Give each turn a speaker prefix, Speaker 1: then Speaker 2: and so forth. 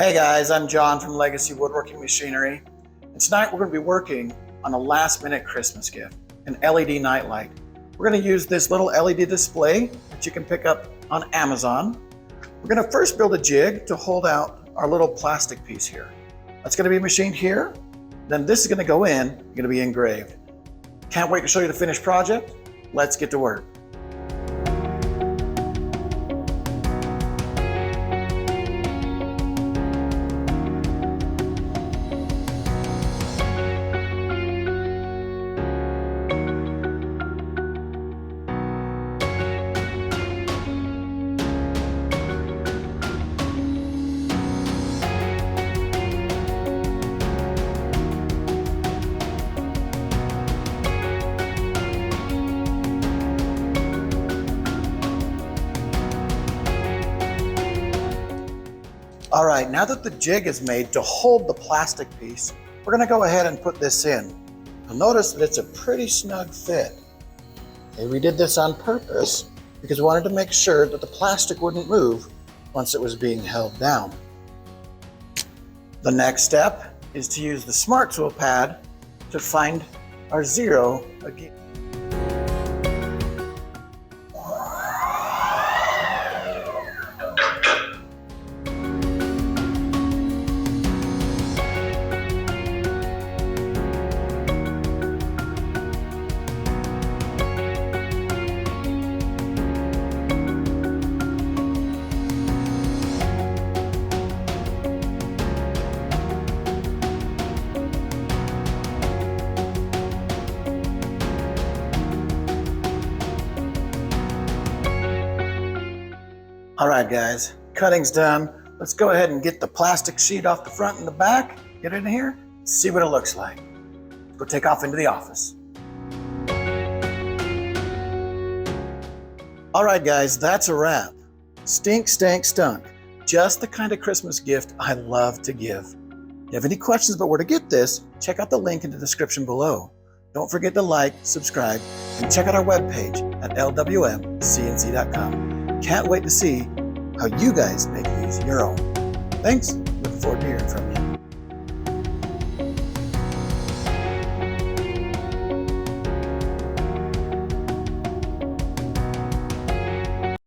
Speaker 1: Hey guys, I'm John from Legacy Woodworking Machinery. And tonight we're going to be working on a last-minute Christmas gift, an LED nightlight. We're going to use this little LED display that you can pick up on Amazon. We're going to first build a jig to hold out our little plastic piece here. That's going to be machined here. Then this is going to go in, going to be engraved. Can't wait to show you the finished project. Let's get to work. All right, now that the jig is made to hold the plastic piece, we're gonna go ahead and put this in. You'll notice that it's a pretty snug fit. Okay, we did this on purpose because we wanted to make sure that the plastic wouldn't move once it was being held down. The next step is to use the Smart Tool pad to find our zero again. All right, guys, cutting's done. Let's go ahead and get the plastic sheet off the front and the back, get it in here, see what it looks like. Go take off into the office. All right, guys, that's a wrap. Stink, stank, stunk. Just the kind of Christmas gift I love to give. If you have any questions about where to get this, check out the link in the description below. Don't forget to like, subscribe, and check out our webpage at lwmcnc.com. Can't wait to see how you guys make these your own. Thanks. Look forward to hearing from you.